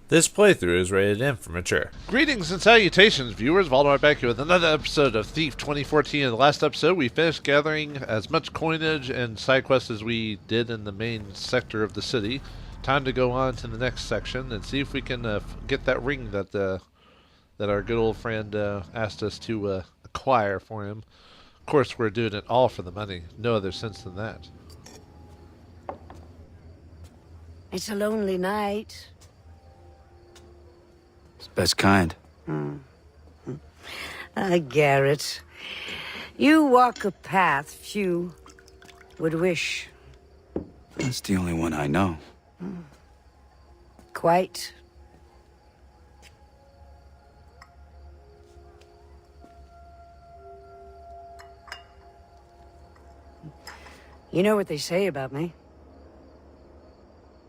This playthrough is rated M for mature. Greetings and salutations, viewers. Vauldemare back here with another episode of Thief 2014. In the last episode, we finished gathering as much coinage and side quests as we did in the main sector of the city. Time to go on to the next section and see if we can get that ring that that our good old friend asked us to acquire for him. Of course, we're doing it all for the money. No other sense than that. It's a lonely night. It's best kind. Garrett. You walk a path few would wish. That's the only one I know. Quite. You know what they say about me?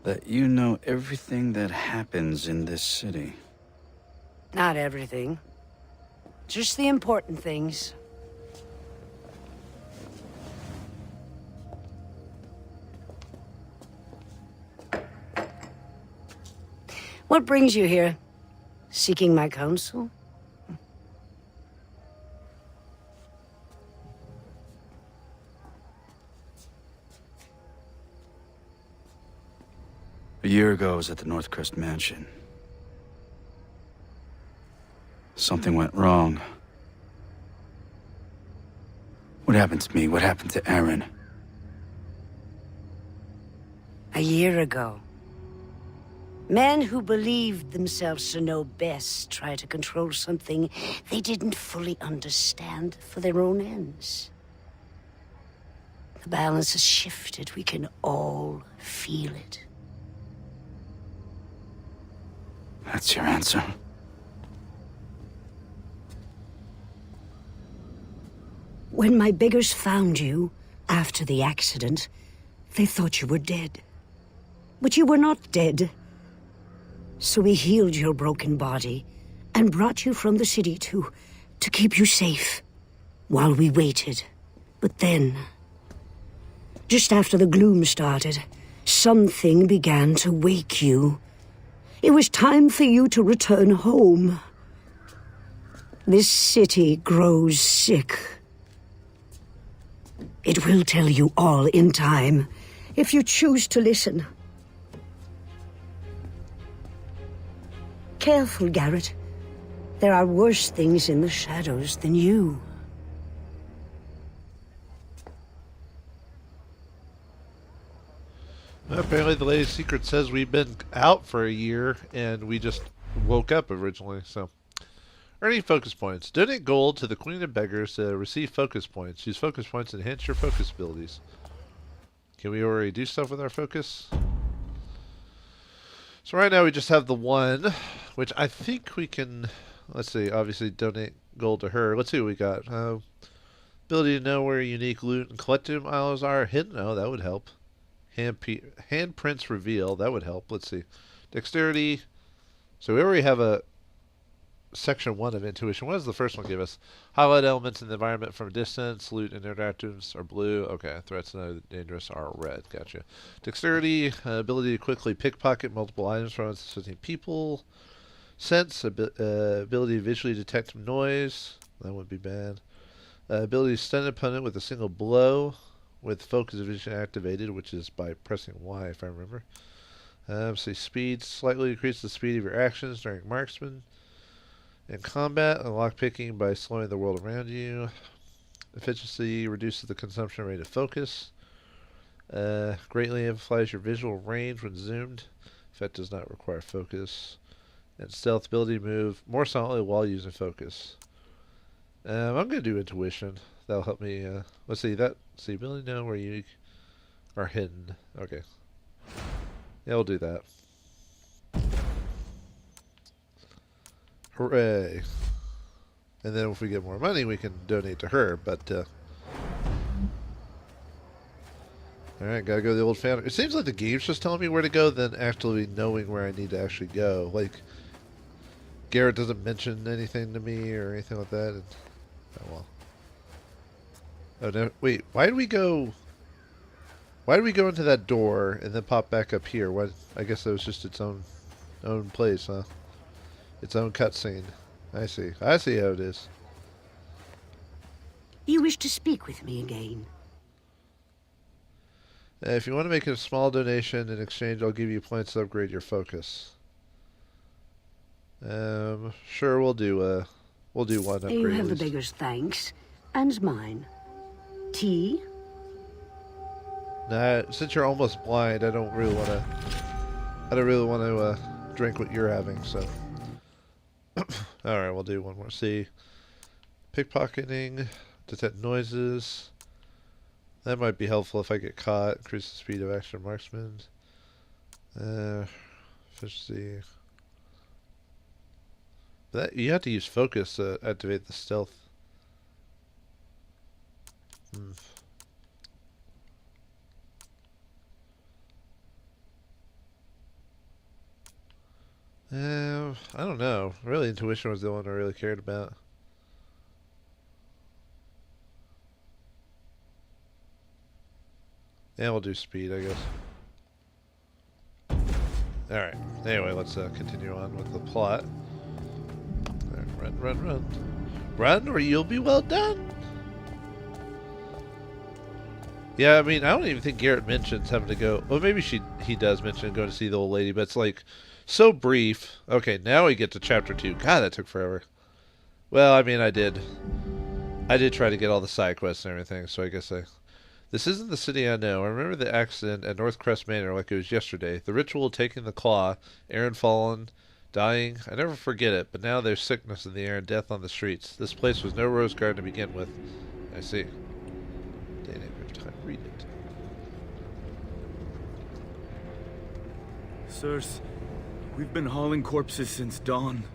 That you know everything that happens in this city. Not everything. Just the important things. What brings you here? Seeking my counsel? A year ago, I was at the Northcrest Mansion. Something went wrong. What happened to me? What happened to Aaron? A year ago. Men who believed themselves to know best tried to control something they didn't fully understand for their own ends. The balance has shifted. We can all feel it. That's your answer? When my beggars found you, after the accident, they thought you were dead. But you were not dead. So we healed your broken body and brought you from the city to keep you safe while we waited. But then, just after the gloom started, something began to wake you. It was time for you to return home. This city grows sick. It will tell you all in time, if you choose to listen. Careful, Garrett. There are worse things in the shadows than you. Apparently the latest secret says we've been out for a year and we just woke up originally, so. Earning focus points. Donate gold to the Queen of Beggars to receive focus points. Use focus points to enhance your focus abilities. Can we already do stuff with our focus? So right now we just have the one, which I think we can, let's see, obviously donate gold to her. Let's see what we got. Ability to know where unique loot and collectible items are hidden. Oh, that would help. Handprints reveal. That would help. Let's see. Dexterity. So we already have a section 1 of intuition. What does the first one give us? Highlight elements in the environment from a distance. Loot and interactions are blue. Okay. Threats and dangerous are red. Gotcha. Dexterity. Ability to quickly pickpocket multiple items from unsuspecting people. Sense. Ability to visually detect noise. That would be bad. Ability to stun an opponent with a single blow with focus vision activated, which is by pressing Y if I remember. Say speed. Slightly increase the speed of your actions during marksman. In combat, unlock picking by slowing the world around you. Efficiency reduces the consumption rate of focus. Greatly amplifies your visual range when zoomed. Effect does not require focus. And stealth ability to move more silently while using focus. I'm going to do intuition. That'll help me. Let's see that. See, ability to know where you are hidden. Okay. Yeah, we'll do that. Hooray. And then if we get more money, we can donate to her, but, alright, gotta go to the old foundry. It seems like the game's just telling me where to go than actually knowing where I need to actually go. Like, Garrett doesn't mention anything to me or anything like that. And, oh, well. Oh, no, wait, why did we go into that door and then pop back up here? What? I guess that was just its own own place, huh? Its own cutscene. I see. I see how it is. You wish to speak with me again? If you want to make a small donation in exchange, I'll give you points to upgrade your focus. Sure, we'll do one upgrade. You have the beggar's thanks, and mine. Tea? Nah, since you're almost blind, I don't really want to drink what you're having, so. Alright, we'll do one more. See. Pickpocketing, detect noises. That might be helpful if I get caught. Increase the speed of action marksman. Efficiency. That you have to use focus to activate the stealth. I don't know. Really, intuition was the one I really cared about. Yeah, we'll do speed, I guess. Alright. Anyway, let's continue on with the plot. Run, run, run. Run, or you'll be well done! Yeah, I mean, I don't even think Garrett mentions having to go... Well, maybe he does mention going to see the old lady, but it's like... So brief. Okay, now we get to chapter 2. God, that took forever. Well, I mean, I did try to get all the side quests and everything, so I guess This isn't the city I know. I remember the accident at North Crest Manor like it was yesterday. The ritual of taking the claw, Aaron fallen, dying. I never forget it, but now there's sickness in the air and death on the streets. This place was no rose garden to begin with. I see. Dang it, we have time to read it. Sirs, we've been hauling corpses since dawn.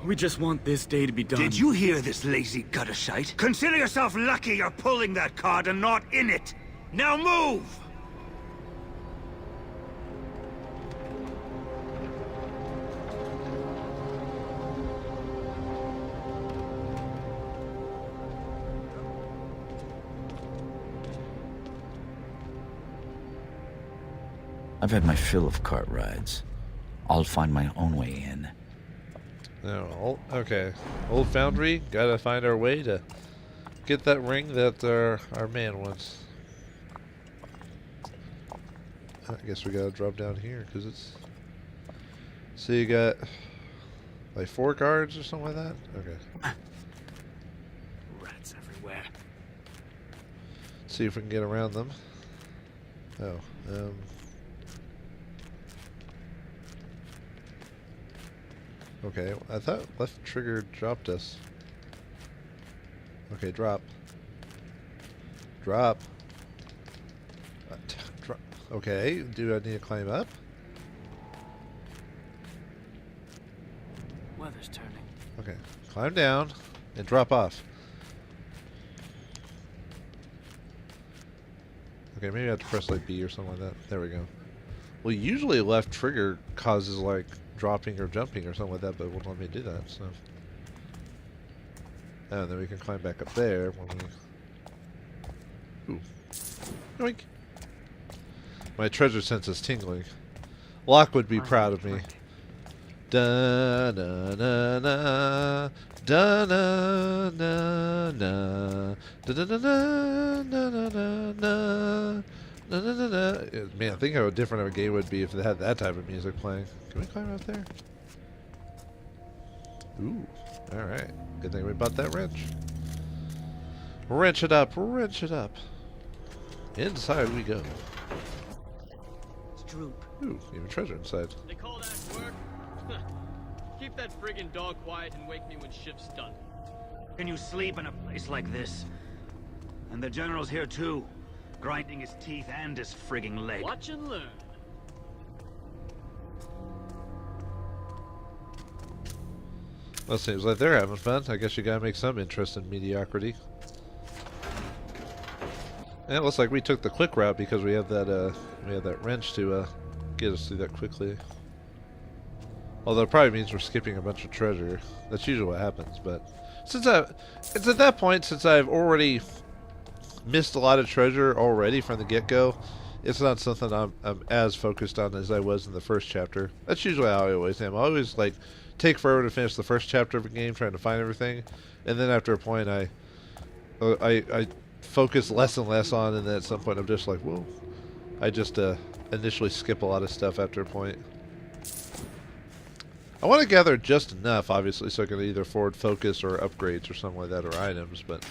We just want this day to be done. Did you hear this lazy gutter shite? Consider yourself lucky you're pulling that card and not in it. Now move! I've had my fill of cart rides. I'll find my own way in. No, okay. Old Foundry, gotta find our way to get that ring that our man wants. I guess we gotta drop down here, because it's... So you got... like 4 guards or something like that? Okay. Rats everywhere. See if we can get around them. Oh, okay, I thought left trigger dropped us. Okay, drop. Drop. Drop. Okay, do I need to climb up? Weather's turning. Okay, climb down and drop off. Okay, maybe I have to press like B or something like that. There we go. Well, usually left trigger causes like dropping or jumping or something like that, but it won't let me do that, so. Oh, and then we can climb back up there when we... Ooh. Yoink. My treasure sense is tingling. Locke would be proud of me. Da na na na da na na na da da da na na na na na na na. Man, I think how different of a game would be if they had that type of music playing. Can we climb up there? Ooh, alright. Good thing we bought that wrench. Wrench it up, wrench it up. Inside we go. Droop. Ooh, even treasure inside. They call that work? Keep that friggin' dog quiet and wake me when shift's done. Can you sleep in a place like this? And the general's here too, grinding his teeth and his frigging leg. Watch and learn. Well, seems like they're having fun. I guess you gotta make some interest in mediocrity. And it looks like we took the quick route because we have that wrench to get us through that quickly. Although it probably means we're skipping a bunch of treasure. That's usually what happens, but since it's at that point, since I've already missed a lot of treasure already from the get-go, it's not something I'm as focused on as I was in the first chapter. That's usually how I always am. I always like take forever to finish the first chapter of a game, trying to find everything, and then after a point, I focus less and less on, and then at some point, I'm just like, whoa. I just initially skip a lot of stuff after a point. I want to gather just enough, obviously, so I can either forward focus or upgrades or something like that, or items, but...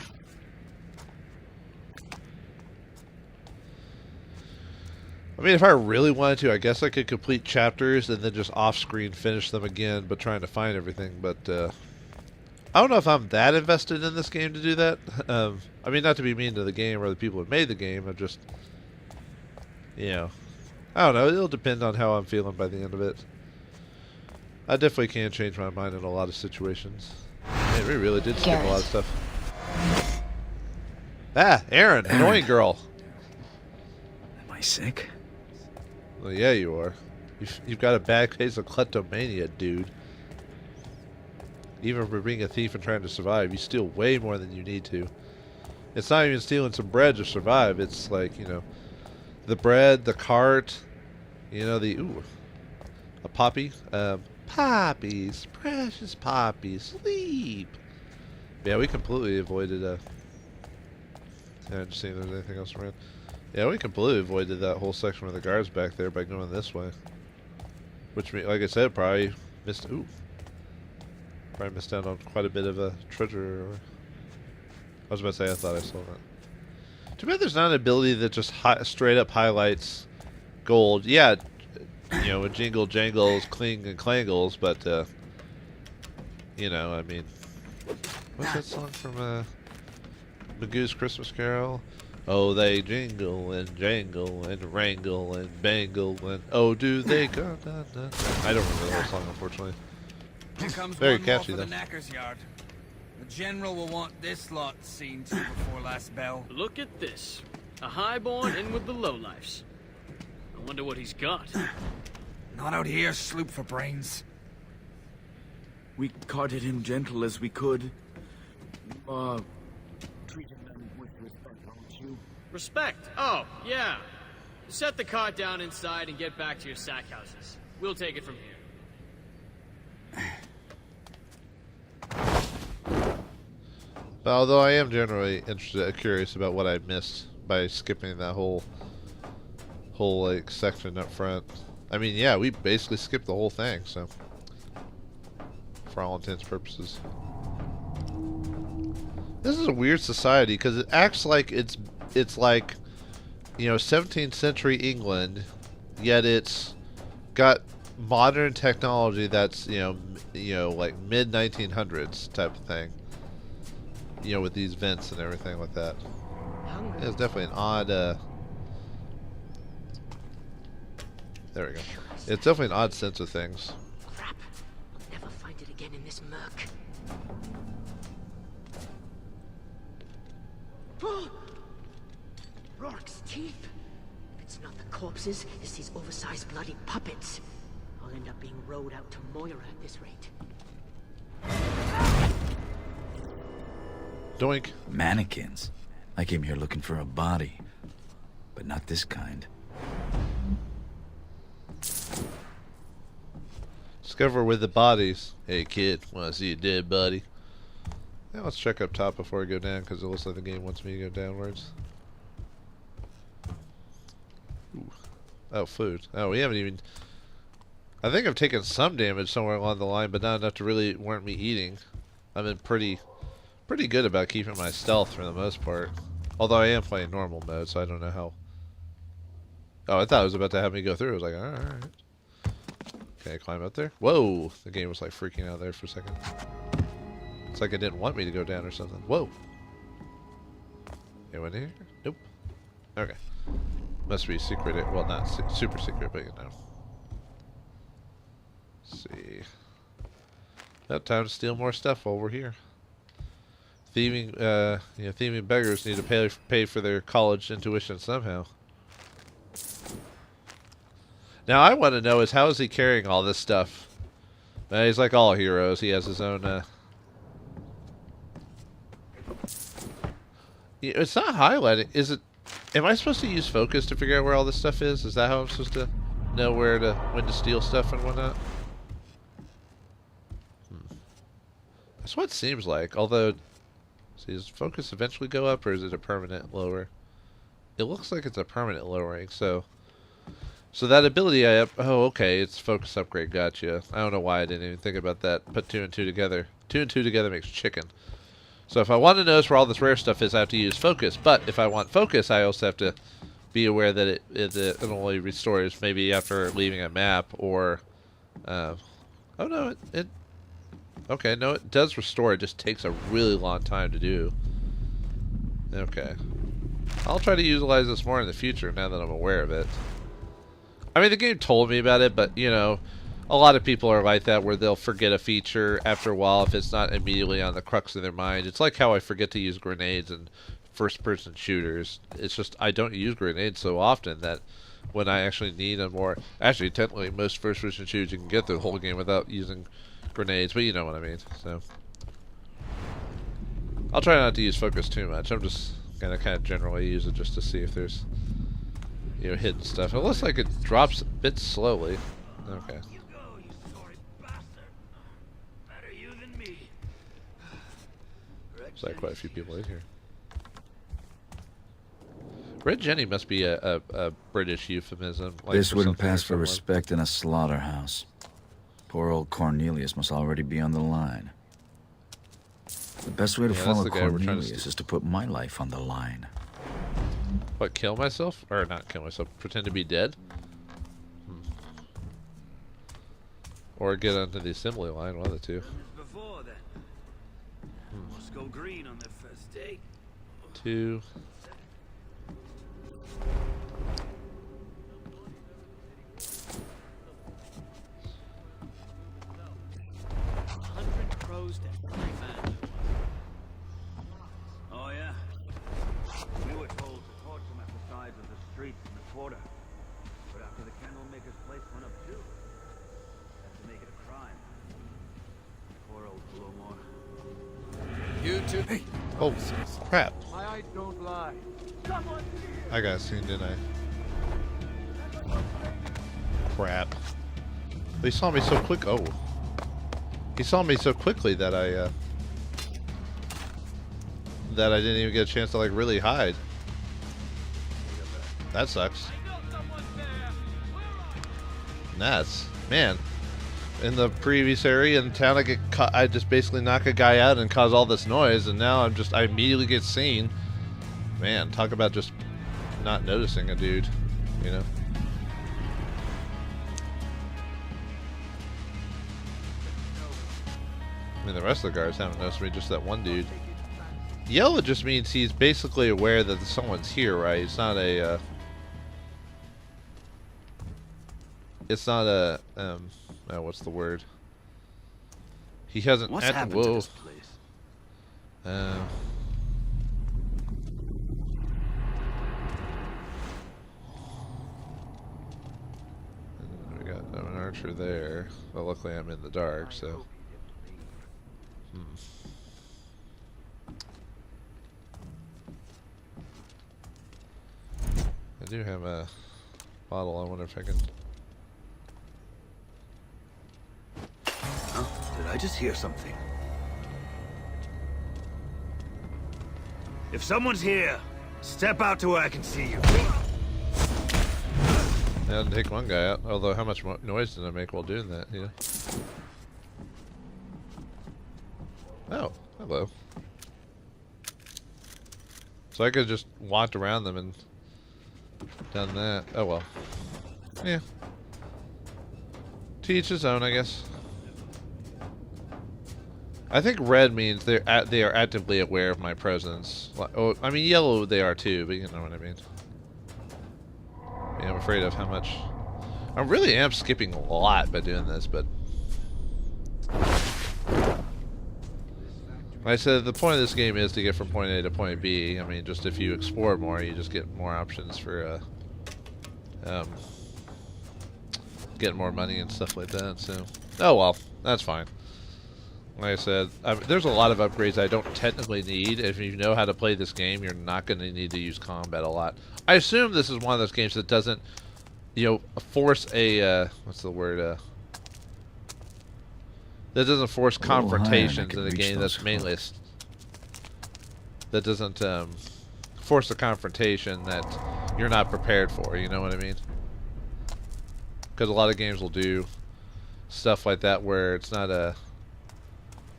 I mean, if I really wanted to, I guess I could complete chapters and then just off-screen finish them again, but trying to find everything, but, I don't know if I'm that invested in this game to do that. I mean, not to be mean to the game or the people who made the game, I'm just... You know, I don't know. It'll depend on how I'm feeling by the end of it. I definitely can change my mind in a lot of situations. Man, we really did skip a lot of stuff. Ah, Aaron, annoying girl. Am I sick? Well, yeah, you are. You've got a bad case of kleptomania, dude. Even for being a thief and trying to survive, you steal way more than you need to. It's not even stealing some bread to survive. It's like, you know, the bread, the cart, you know, the, ooh, a poppy. Poppies, precious poppies, sleep. Yeah, we completely avoided, yeah, just seeing if there's anything else around. Yeah, we completely avoided that whole section with the guards back there by going this way. Which, like I said, probably missed, ooh. Probably missed out on quite a bit of a treasure. I was about to say, I thought I saw that. Too bad there's not an ability that just straight up highlights gold. Yeah, you know, with jingle jangles, cling and clangles, but, you know, I mean, what's that song from, Magoo's Christmas Carol? Oh, they jingle and jangle and wrangle and bangle and oh, do they go? Da, da, da. I don't remember the whole song, unfortunately. Here comes Very one catchy, more for though. the knacker's yard. The general will want this lot seen to before last bell. Look at this. A highborn in with the lowlifes. I wonder what he's got. Not out here, sloop for brains. We carted him gentle as we could. Treated them with respect, don't you? Respect? Oh, yeah. Set the cart down inside and get back to your sack houses. We'll take it from here. But although I am generally curious about what I missed by skipping that whole like section up front. I mean, yeah, we basically skipped the whole thing, so for all intents and purposes. This is a weird society because it acts like it's like, you know, 17th century England, yet it's got modern technology that's, you know, like mid 1900s type of thing. You know, with these vents and everything like that. Yeah, it's definitely an odd, there we go. It's definitely an odd sense of things. Crap. I'll never find it again in this murk. Rourke's teeth. If it's not the corpses, it's these oversized bloody puppets. I'll end up being rowed out to Moira at this rate. Doink. Mannequins. I came here looking for a body, but not this kind. Discover where the bodies. Hey kid, wanna see a dead body? Yeah, let's check up top before I go down because it looks like the game wants me to go downwards. Ooh. Oh, food. Oh, we haven't even... I think I've taken some damage somewhere along the line, but not enough to really warrant me eating. I've been pretty good about keeping my stealth for the most part. Although I am playing normal mode, so I don't know how... Oh, I thought it was about to have me go through. I was like, alright. Can I climb up there? Whoa! The game was like freaking out there for a second. It's like it didn't want me to go down or something. Whoa! Anyone here? Nope. Okay. Must be secret. Well, not super secret, but you know. Let's see. About time to steal more stuff while we're here. Thieving, thieving beggars need to pay for their college intuition somehow. Now I want to know is how is he carrying all this stuff? He's like all heroes. He has his own. It's not highlighting. Is it? Am I supposed to use focus to figure out where all this stuff is? Is that how I'm supposed to know when to steal stuff and whatnot? That's what it seems like. Although, see, does focus eventually go up, or is it a permanent lower? It looks like it's a permanent lowering. So that ability I up. Oh, okay, it's focus upgrade. Gotcha. I don't know why I didn't even think about that. Put 2 and 2 together. 2 and 2 together makes chicken. So if I want to notice where all this rare stuff is, I have to use focus. But if I want focus, I also have to be aware that it only restores maybe after leaving a map or... oh no, okay, no, it does restore. It just takes a really long time to do. Okay. I'll try to utilize this more in the future now that I'm aware of it. I mean, the game told me about it, but, you know... A lot of people are like that, where they'll forget a feature after a while if it's not immediately on the crux of their mind. It's like how I forget to use grenades in first-person shooters. It's just I don't use grenades so often that when I actually need them, or actually, technically, most first-person shooters you can get through the whole game without using grenades, but you know what I mean. So I'll try not to use focus too much. I'm just gonna kind of generally use it just to see if there's, you know, hidden stuff. It looks like it drops a bit slowly. Okay. Looks like quite a few people in here. Red Jenny must be a British euphemism. Like this wouldn't pass for respect in a slaughterhouse. Poor old Cornelius must already be on the line. The best way to follow Cornelius is to put my life on the line. What, kill myself? Or not kill myself, pretend to be dead? Or get onto the assembly line, one of the two. Go green on their first date. 2. Oh yeah. We were told to torch them at the sides of the streets in the quarter. But after the candlemaker's place went up too, had to make it a crime. Poor old Vauldemare. You two. Hey. Oh, crap. My eyes don't lie. I got seen, didn't I? Crap. He saw me so quick. Oh. He saw me so quickly that I didn't even get a chance to, like, really hide. That sucks. Nuts. Man. In the previous area in town, I just basically knock a guy out and cause all this noise, and now I immediately get seen. Man, talk about just not noticing a dude, you know? I mean, the rest of the guards haven't noticed me, just that one dude. Yellow just means he's basically aware that someone's here, right? It's not a, oh, what's the word? He hasn't. What's happened to this place? We got an archer there. Well, luckily I'm in the dark, so. I do have a bottle. I wonder if I can. Did I just hear something? If someone's here, step out to where I can see you. I had to take one guy out, although how much noise did I make while doing that, you know? Oh, hello. So I could have just walked around them and done that. Oh well. Yeah. To each his own, I guess. I think red means they are actively aware of my presence. Oh, I mean yellow they are too, but you know what I mean. Yeah, I'm afraid of how much. I really am skipping a lot by doing this, but like I said, the point of this game is to get from point A to point B. I mean, just if you explore more, you just get more options for getting more money and stuff like that. So, oh well, that's fine. Like I said, there's a lot of upgrades I don't technically need. If you know how to play this game, you're not going to need to use combat a lot. I assume this is one of those games that doesn't, you know, force a, what's the word, that doesn't force confrontations in a game that's mainless. That doesn't force a confrontation that you're not prepared for, you know what I mean? Because a lot of games will do stuff like that where it's not a...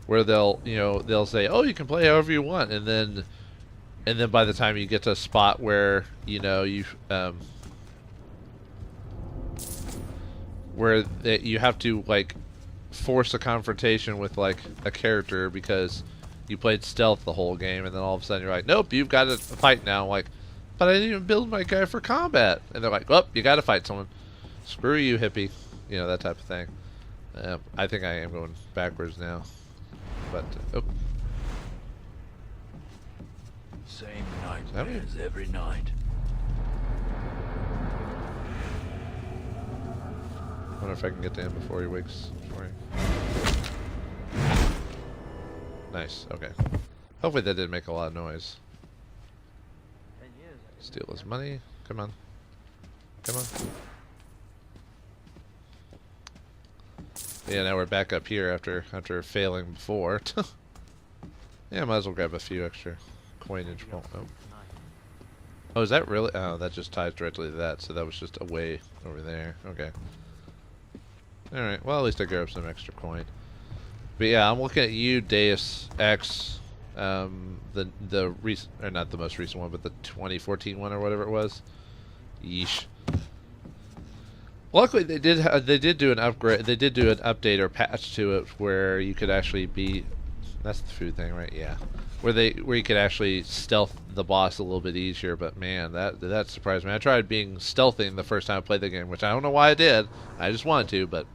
where they'll, you know, they'll say, oh, you can play however you want, and then by the time you get to a spot where, you know, you you have to, like, force a confrontation with, like, a character because you played stealth the whole game, and then all of a sudden you're like, nope, you've got to fight now. I'm like, but I didn't even build my guy for combat. And they're like, well, you got to fight someone. Screw you, hippie. You know, that type of thing. I think I am going backwards now. But, oh. Same nightmares every night. I wonder if I can get to him before he wakes. Nice, okay. Hopefully that didn't make a lot of noise. Steal his money. Come on. Come on. Yeah, now we're back up here after failing before. Yeah, might as well grab a few extra coinage. Oh. Oh, is that really? Oh, that just ties directly to that, so that was just a way over there. Okay. Alright, well, at least I grabbed some extra coin. But yeah, I'm looking at you, Deus Ex, the recent, or not the most recent one, but the 2014 one or whatever it was. Yeesh. Luckily, they did do an upgrade. They did do an update or patch to it where you could actually be. That's the food thing, right? Yeah. Where you could actually stealth the boss a little bit easier. But man, that surprised me. I tried being stealthy the first time I played the game, which I don't know why I did. I just wanted to, but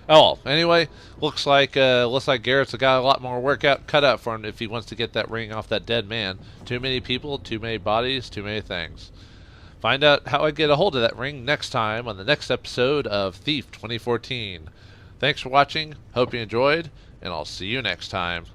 oh well. Anyway, looks like Garrett's got a lot more work cut out for him if he wants to get that ring off that dead man. Too many people, too many bodies, too many things. Find out how I get a hold of that ring next time on the next episode of Thief 2014. Thanks for watching. Hope you enjoyed, and I'll see you next time.